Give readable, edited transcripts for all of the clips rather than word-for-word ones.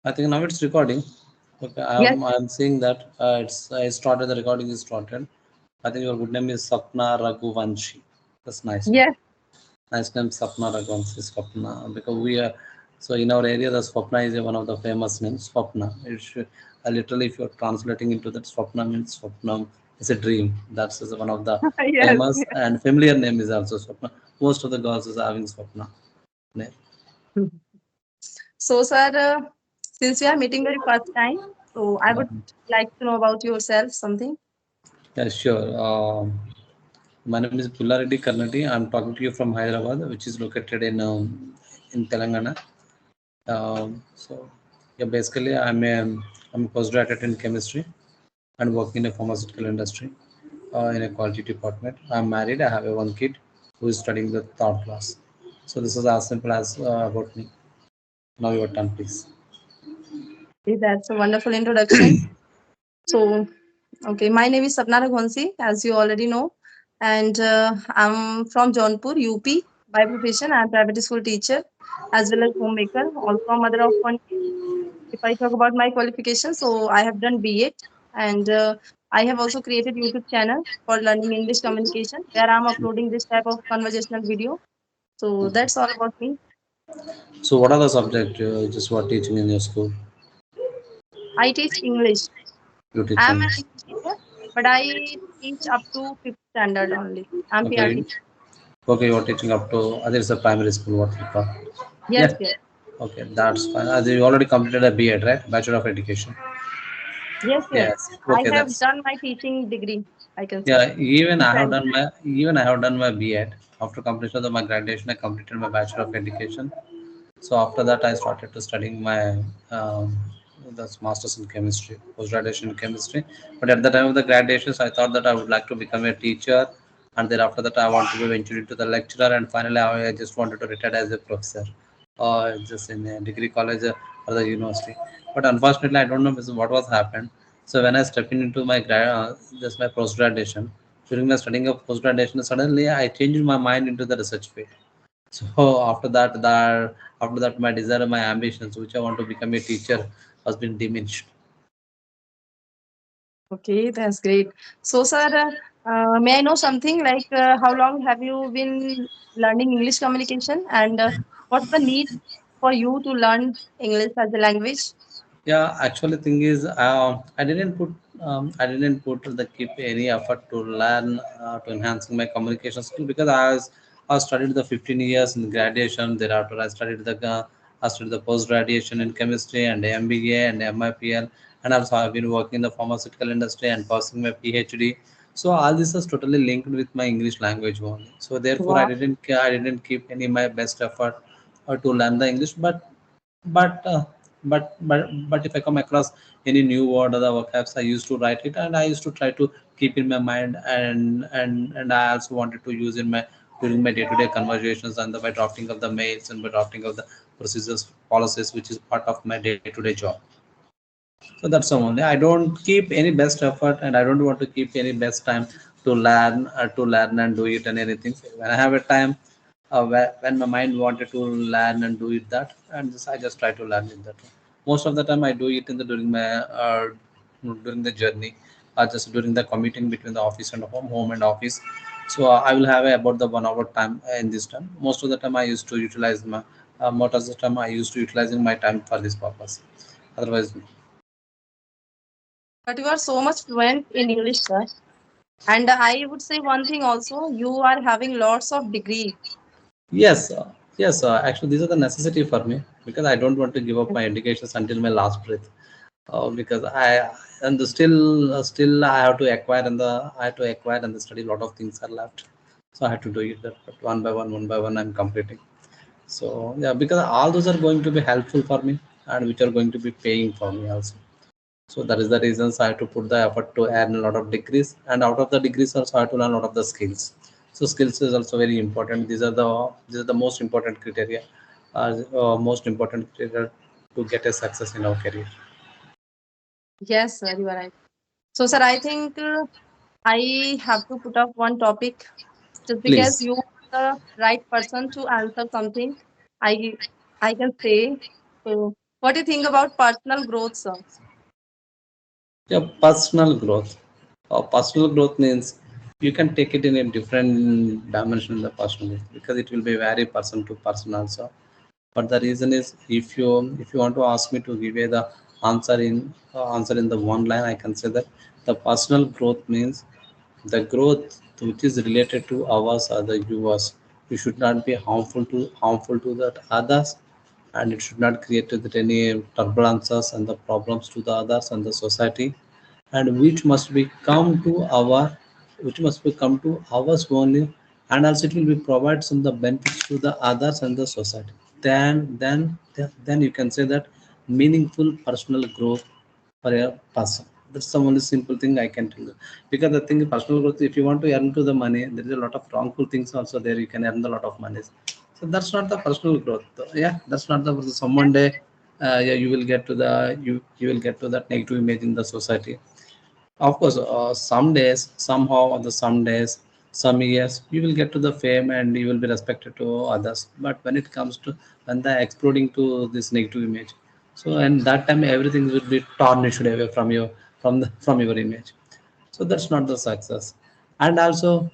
I think now it's recording. Okay, Yes, I'm seeing that it's I started the recording is started. I think your good name is Sapna Raghuvanshi. That's nice name. yes. Nice name Sapna Raghuvanshi Swapna because we are so in our area the Swapna is one of the famous names. Swapna. It should, literally if you're translating into that Swapna means Swapna is a dream. That's is one of the Yes. famous and familiar name is also Swapna. Most of the girls is having Swapna name. So, sir, since we are meeting very first time, so I Yeah, would like to know about yourself something. yeah sure. My name is Pullareddy Karnati. I'm talking to you from Hyderabad, which is located in Telangana. So, yeah, basically, I'm a postgraduate in chemistry and working in a pharmaceutical industry in a quality department. I'm married. I have a one kid who is studying the third class. So this is as simple as about me. Now your turn, please. Okay, that's a wonderful introduction. So, okay, my name is Sapna Raghuvanshi, as you already know, and I'm from Jaunpur, UP. By profession, I'm a private school teacher as well as homemaker, also a mother of one kid. If I talk about my qualification, so I have done B.Ed and I have also created YouTube channel for learning English communication where I'm uploading this type of conversational video. So that's all about me. So what are the subjects you just were teaching in your school? I teach English. You teach I'm an English. English teacher, but I teach up to fifth standard only. I'm PR Okay. teacher. Okay, you're teaching up to there's a primary school. What you call? Yes, Yeah. yes, Okay, that's fine. You already completed a B.Ed, right? Bachelor of Education. yes, yes. Yes. I Okay, have that's done my teaching degree, I can say. yeah. Even In I have primary. done my B.Ed. After completion of my graduation, I completed my Bachelor of Education. So after that, I started to studying my um, that's masters in chemistry, post graduation in chemistry. But at the time of the graduations, I thought that I would like to become a teacher, and then after that, I want to be ventured into the lecturer, and finally, I just wanted to retire as a professor, or just in a degree college or the university. But unfortunately, I don't know what was happened. So when I stepped into my just my post graduation, during my studying of post graduation, suddenly I changed my mind into the research field. So after that, my desire, my ambitions, which I want to become a teacher, has been diminished. Okay, that's great. So, sir, may I know something like how long have you been learning English communication and what's the need for you to learn English as a language? Yeah, actually, thing is, I didn't put the keep any effort to learn to enhancing my communication skill because I studied the 15 years in graduation. Thereafter, I studied the post graduation in chemistry and MBA and MIPL, and also I've been working in the pharmaceutical industry and pursuing my PhD. So all this is totally linked with my English language only. So therefore, Wow. I didn't keep any my best effort to learn the English, but uh, but if I come across any new word or the vocabs, I used to write it and I used to try to keep in my mind, and I also wanted to use in my during my day-to-day conversations and by drafting of the mails and by drafting of the procedures policies, which is part of my day-to-day job. So that's the only. I don't keep any best effort, and I don't want to keep any best time to learn and do it and anything. So when I have a time, when my mind wanted to learn and do it that, and I just try to learn it that way. Most of the time, I do it in the during the journey, or just during the commuting between the office and home and office. So I will have about the 1 hour time in this time. Most of the time, I used to utilize my most of the time I used to utilizing my time for this purpose. Otherwise, But you are so much fluent in English, sir. And I would say one thing also, you are having lots of degree. yes, yes. Actually, these are the necessity for me because I don't want to give up my educations until my last breath. Because still I have to acquire and the study. A lot of things are left, so I have to do it that but one by one, I'm completing. So yeah, because all those are going to be helpful for me and which are going to be paying for me also. So that is the reasons I have to put the effort to earn a lot of degrees, and out of the degrees also I have to learn a lot of the skills. So skills is also very important. These are the most important criteria, most important criteria to get a success in our career. Yes, sir, you are right. So, sir, I think I have to put up one topic just because Please. you are the right person to answer something. I I can say so. What do you think about personal growth, sir? Yeah, personal growth. Personal growth means you can take it in a different dimension in the personal growth, because it will be vary person to person also. But the reason is, if you want to ask me to give you the answer in the one line, I can say that the personal growth means the growth which is related to ours or the yours. You should not be harmful to that others, and it should not create with any turbulences and the problems to the others and the society, and which must be come to ours only, and also it will be provide some the benefits to the others and the society. Then you can say that meaningful personal growth for a person. That's the only simple thing I can tell you. Because the thing is, personal growth, if you want to earn to the money, there is a lot of wrongful things also there. You can earn a lot of money. So that's not the personal growth. Yeah, that's not the someone day. Yeah, you will get to the you will get to that negative image in the society. Of course, some days, somehow, on the some days, some years, you will get to the fame and you will be respected to others. But when it comes to when they're exploding to this negative image, so and that time everything will be tarnished away from you from your image. So that's not the success. And also,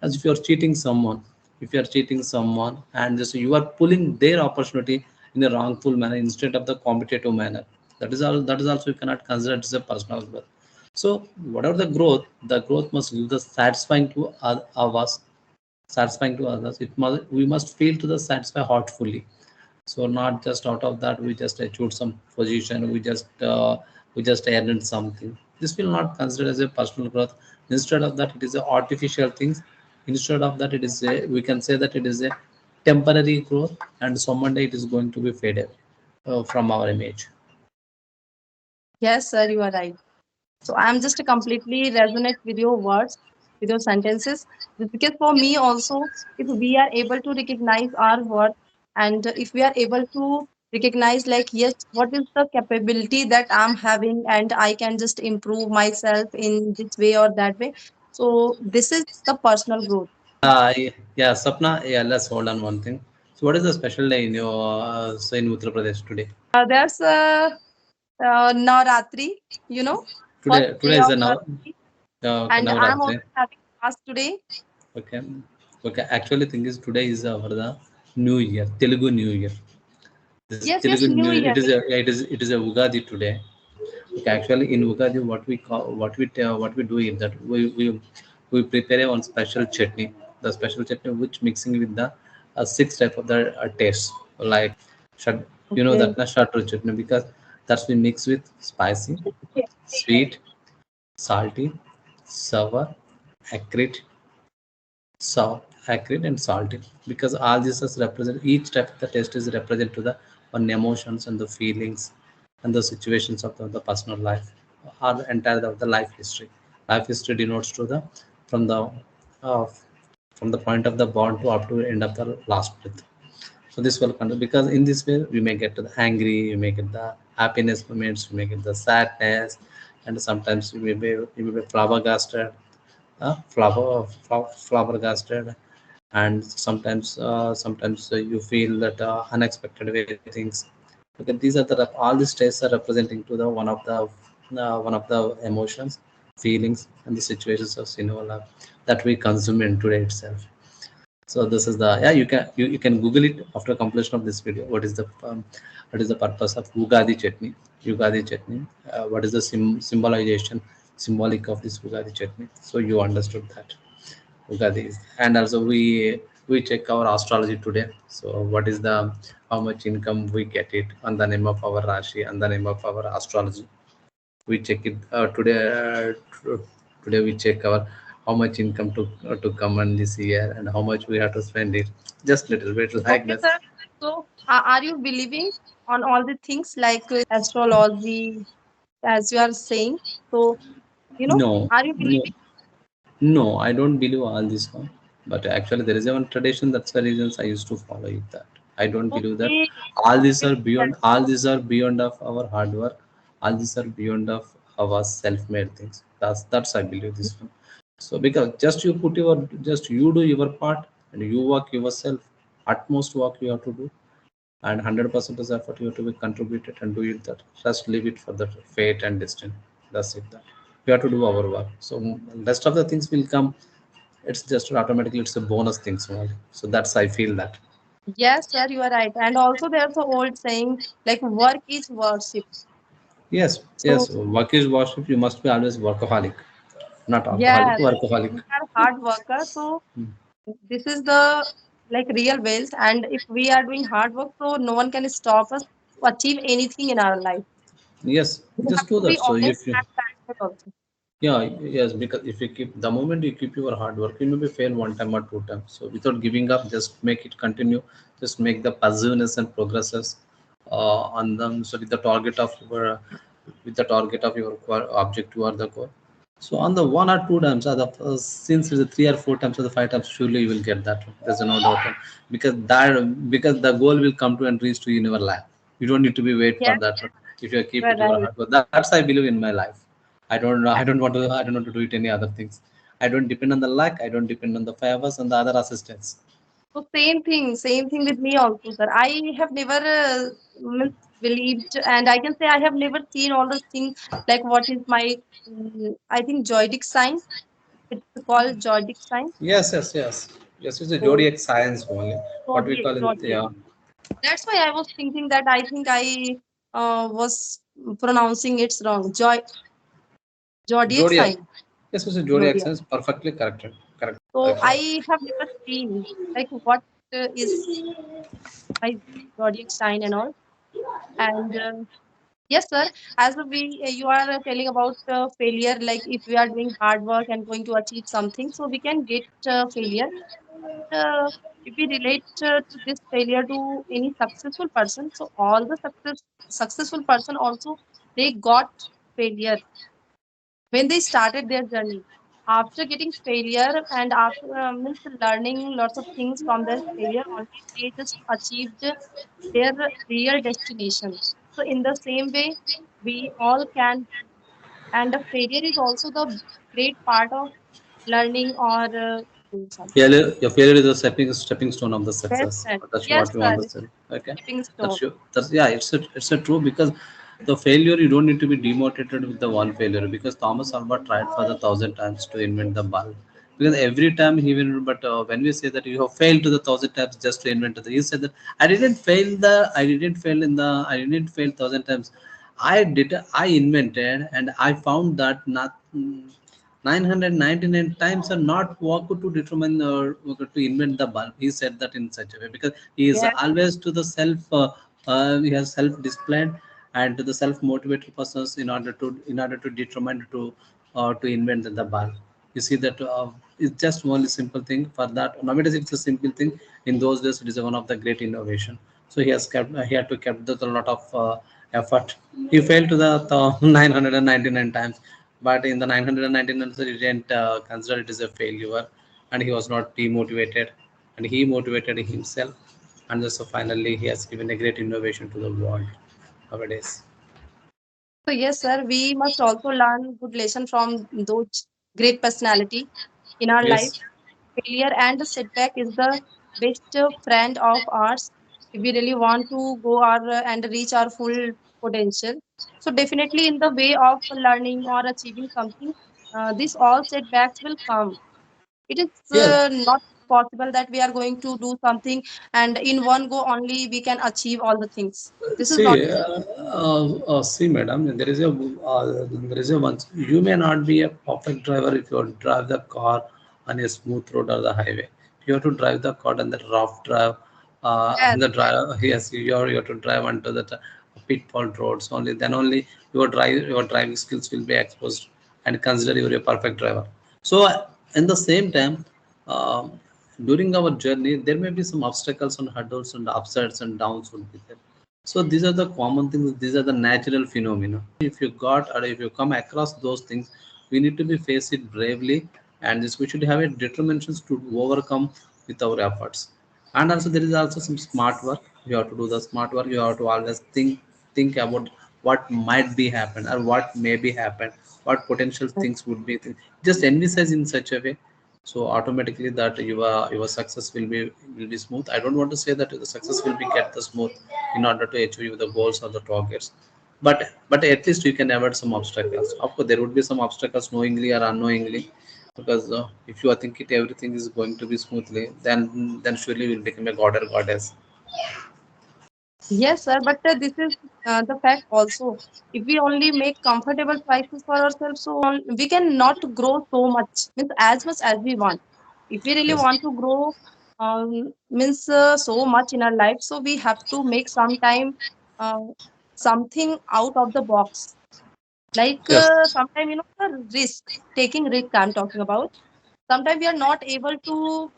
as if you're cheating someone, if you're cheating someone and just you are pulling their opportunity in a wrongful manner instead of the competitive manner, that is also you cannot consider it as a personal growth. So whatever the growth must give the satisfying to us, satisfying to others. It must we must feel to the satisfy heartfully. So not just out of that we just achieved some position, we just earned something. This will not consider as a personal growth. Instead of that, it is a artificial things. Instead of that, it is a, we can say that it is a temporary growth, and some day it is going to be faded from our image. Yes, sir, you are right. So I'm just completely resonate with your words, with your sentences. Because for me also, if we are able to recognize our worth, and if we are able to recognize like, yes, what is the capability that I'm having, and I can just improve myself in this way or that way. So this is the personal growth. Yeah, Sapna, yeah, let's hold on one thing. So what is the special day in your so in Uttar Pradesh today? There's Navratri, you know, first Today day is of the Navratri, okay, and I'm Navratri. also having fast today. Okay. Okay. Actually, thing is today is our the New Year, Telugu New Year. This Yes, Telugu yes, New New Year. Year. It is a Ugadi today. Okay. Actually, in Ugadi, what we do is that we prepare one special chutney. The special chutney which mixing with the six type of the taste, like shad, that Okay. na shatter chutney, because that's we mix with spicy, sweet, salty, sour, acrid, sour, acrid, and salty, because all this is represent, each type of the test is represent to the one emotions and the feelings and the situations of the personal life, or the entire of the life history. Life history denotes to the from the uh, from the point of the born to up to end of the last breath. So this will continue, because in this way we may get to the angry, you may get the happiness moments, you may get the sadness, and sometimes you may be flabbergasted, flabbergasted, and sometimes you feel that unexpected way things. Okay, these are the all these states are representing to the one of the emotions, feelings, and the situations of cinema that we consume in today itself. So this is the, yeah, you can Google it after completion of this video. What is the purpose of Ugadi chutney? Ugadi chutney. What is the symbolization, symbolic of this Ugadi chutney? So you understood that Ugadi is, and also we check our astrology today. So what is the how much income we get it on the name of our Rashi and the name of our astrology. We check it today we check our how much income to come on this year and how much we have to spend it, just little bit like Okay, that. sir. So, are you believing on all the things like astrology, as you are saying? So, No, are you no, believing? no, I don't believe all this one, but actually there is a one tradition, that's the reasons I used to follow it. That I don't believe that Okay, all these okay, are beyond, that's all these are beyond of our hard work, all these are beyond of our self-made things. That's I believe this one. So because just you do your part and you work yourself, utmost work you have to do. and 100% is effort you have to be contributed and do it that. Just leave it for the fate and destiny. That's it. That we have to do our work. So rest of the things will come. It's just automatically it's a bonus things only. So that's I feel that. Yes, sir, you are right. And also there's an old saying like work is worship. Yes, So yes. Work is worship. You must be always workaholic, not alcoholic. yeah, Workaholic. we are hard worker. So this is the like real wealth. And if we are doing hard work, so no one can stop us to achieve anything in our life. Yes, We have just do to be that. So honest if you and passionate also. yeah, yes, because if you keep the moment you keep your hard work, you maybe fail one time or two times. So without giving up, just make it continue. Just make the positiveness and progresses on them. So with the target of your objective or the goal. So on the one or two times, or the since it's the three or four times or the five times, surely you will get that. There's no doubt because the goal will come to and reach to you in your life. You don't need to be wait for Yes, that. If you you keep are it your right. hard work, that's I believe in my life. I don't want to do it any other things. I don't depend on the luck. I don't depend on the favors and the other assistants. So same thing with me also, sir. I have never means believed, and I can say I have never seen all the things like what is my, I think Joydic sign. It's called Joydic sign. Yes, yes, yes, yes. It's a So zodiac science only. What we Zodiac, call it, Zodiac. yeah, That's why I was thinking that I think I was pronouncing it wrong. Zodiac zodiac. sign. Yes, it's a zodiac Zodiac. science. Perfectly corrected. Correct. So Correct. I have never seen like what is my zodiac sign and all. And yes, sir. As we you are telling about failure, like if we are doing hard work and going to achieve something, so we can get failure. If we relate to this failure to any successful person, so all the successful person also they got failure when they started their journey. After getting failure and after means learning lots of things from their failure, only they just achieved their real destination. So in the same way, we all can, and the failure is also the great part of learning or doing something. Failure is a stepping stone of the Yes, success. sir. That's Yes, what you want sir. to It's say. Okay, stepping that's stone. true. That's yeah. It's a true because the failure you don't need to be demotivated with the one failure because Thomas Alva tried for the thousand times to invent the bulb. Because every time he will, but when we say that you have failed to the thousand times just to invent the, he said that I didn't fail thousand times. I invented and I found that not 999 times are not work to determine or to invent the bulb. He said that in such a way because he is Yes, always to the he has self disciplined and to the self motivated persons in order to determine to invent the bulb. You see that it's just one simple thing for that. Nowadays it's a simple thing. In those days it is one of the great innovation. So he had to kept the, a lot of effort. He failed to the 999 times, but in the 999 he didn't consider it as a failure, and he was not demotivated, and he motivated himself, and so finally he has given a great innovation to the world nowadays. so yes, sir. We must also learn good lesson from those great personality in our life. Yes. Failure and setback is the best friend of ours if we really want to go our and reach our full potential. So definitely in the way of learning or achieving something, this all setbacks will come. It is Yes. not possible that we are going to do something and in one go only we can achieve all the things. This is not true. See, madam, there is a once you may not be a perfect driver if you drive the car on a smooth road or the highway. You have to drive the car on the rough drive, Yes, and the drive. Yes, you have to drive onto the pitfall roads. Only then only your driving skills will be exposed and consider you a perfect driver. So, in the same time. Um, During our journey, there may be some obstacles and hurdles and upsides and downs would be there. So these are the common things. These are the natural phenomena. If you got or if you come across those things, we need to be face it bravely, and this we should have a determination to overcome with our efforts. And also there is also some smart work. You have to do the smart work. You have to always think about what might be happen or what may be happen, what potential yes, things would be. Just envisage in such a way So automatically that your success will be smooth. I don't want to say that the success will be get the smooth in order to achieve the goals or the targets, but at least you can avoid some obstacles. Of course there would be some obstacles knowingly or unknowingly, because if you are thinking everything is going to be smoothly, then surely you will become a god or goddess. Yes, sir, but this is the fact also. If we only make comfortable choices for ourselves, so we can not grow so much, means as much as we want. If we really Yes. want to grow, means so much in our life, so we have to make sometime uh, something out of the box. Like Yes. sometime the risk, taking risk. I'm talking about. Sometimes we are not able to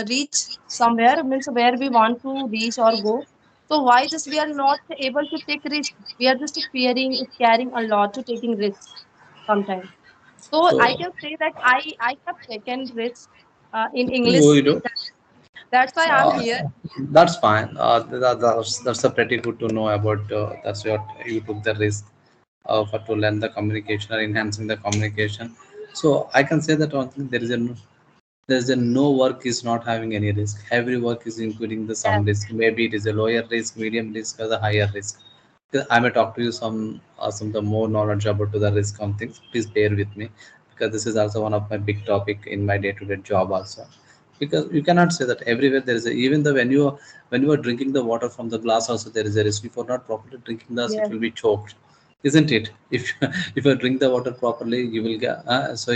reach somewhere, means where we want to reach or go. So why just we are not able to take risk? We are just fearing, scaring a lot to taking risk sometimes. So I So can say that I have taken risk in oh, English. you do. That's why I'm Uh, here. that's fine. That's a pretty good to know about. That's what you took the risk for to learn the communication or enhancing the communication. So I can say that one thing, there is a no work is not having any risk. Every work is including the some Yes, risk. Maybe it is a lower risk, medium risk, or the higher risk. I may talk to you some the more knowledge about to the risk on things. Please bear with me, because this is also one of my big topic in my day-to-day job also. Because you cannot say that everywhere there is a, even the when you are drinking the water from the glass also there is a risk. If you are not properly drinking this, it yes. will be choked, isn't it? If if you drink the water properly, you will get so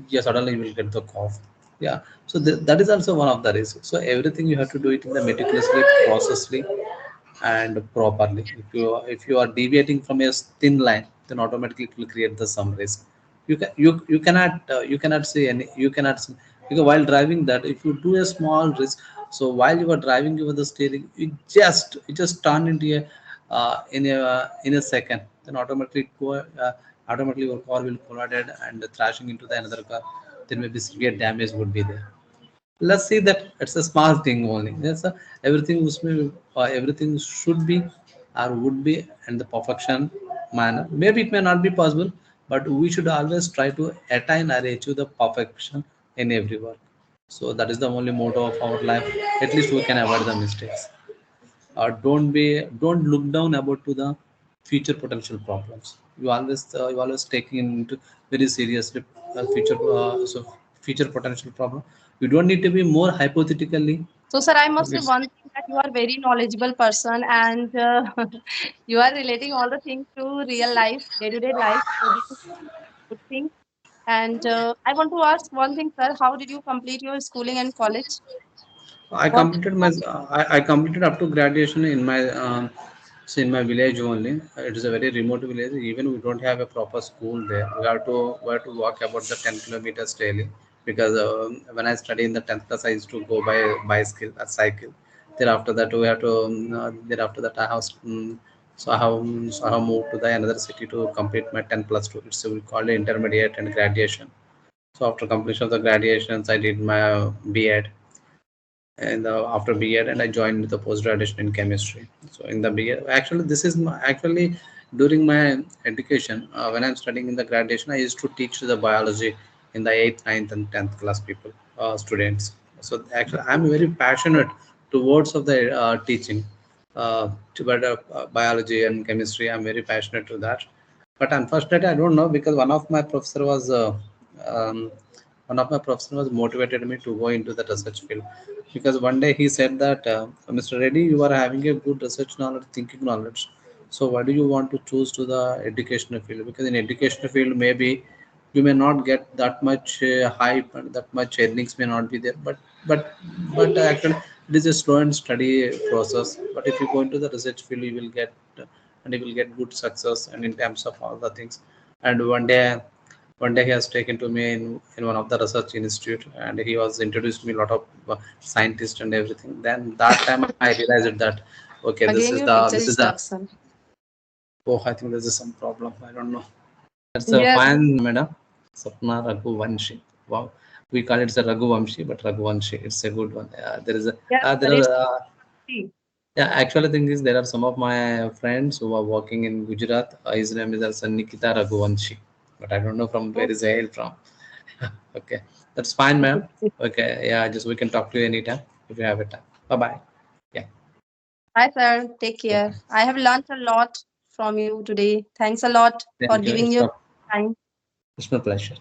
yeah, suddenly you will get the cough. Yeah, so that is also one of the risks. So everything you have to do it in the meticulously, processly, and properly. If you are deviating from a thin line, then automatically it will create the some risk. You cannot say any, you cannot see, because while driving that, if you do a small risk, so while you are driving over the steering, it just turn into a in a second, then automatically your car will collide and thrashing into the another car, then maybe severe damage would be there. Let's see that it's a small thing only. Yes, everything should be or would be in the perfection manner. Maybe it may not be possible, but we should always try to attain or achieve the perfection in every work. So that is the only motto of our life. At least we can avoid the mistakes. Don't look down about to the future potential problems. You always taking into very seriously future potential problem. You don't need to be more hypothetically. So, sir, I must say It's, one thing that you are very knowledgeable person and you are relating all the things to real life, day-to-day life. So this is a good thing. And I want to ask one thing, sir. How did you complete your schooling and college? I What? completed I completed up to graduation in my so in my village only. It is a very remote village. Even we don't have a proper school there. We have to walk about the 10 kilometers daily, because when I study in the 10th class, I used to go by bicycle or cycle. Thereafter that we have to thereafter that I have moved to the another city to complete my 10 plus 2. It's we call it intermediate and graduation. So after completion of the graduations, I did my B.Ed, and after B.Ed, and I joined the post graduation in chemistry. So in the B.Ed, actually this is actually during my education, when I'm studying in the graduation, I used to teach the biology in the 8th, 9th, and 10th class people, students. So actually, I'm very passionate towards of the teaching, to biology and chemistry. I'm very passionate to that, but unfortunately, I don't know, because um, one of my professor was motivated me to go into the research field, because one day he said that, Mr. Reddy, you are having a good research knowledge, thinking knowledge, so why do you want to choose to the educational field? Because in educational field, maybe you may not get that much hype, and that much earnings may not be there, but actually it is a slow and steady process. But if you go into the research field, you will get and you will get good success, and in terms of all the things. And one day he has taken to me in one of the research institute, and he was introduced me a lot of scientists and everything. Then that time I realized that, okay, Again, your picture is stuck, sir. oh, I think this is some problem. I don't know. That's a Yes. fine, madam. Sapna Raghuvanshi. Wow. We call it a Raghuvanshi, but Raghuvanshi, it's a good one. There is a, Yes, sir. there It's are, free. yeah, actually, thing is, there are some of my friends who are working in Gujarat. His name is also Nikita Raghuvanshi, but I don't know from where is he hail from. Okay, that's fine, ma'am. Okay. Okay, yeah, just we can talk to you anytime if you have a time. Bye bye. Yeah, Bye, sir. Take bye care. bye. I have learned a lot from you today. Thank you a lot for Thank you. giving your time. It's my pleasure.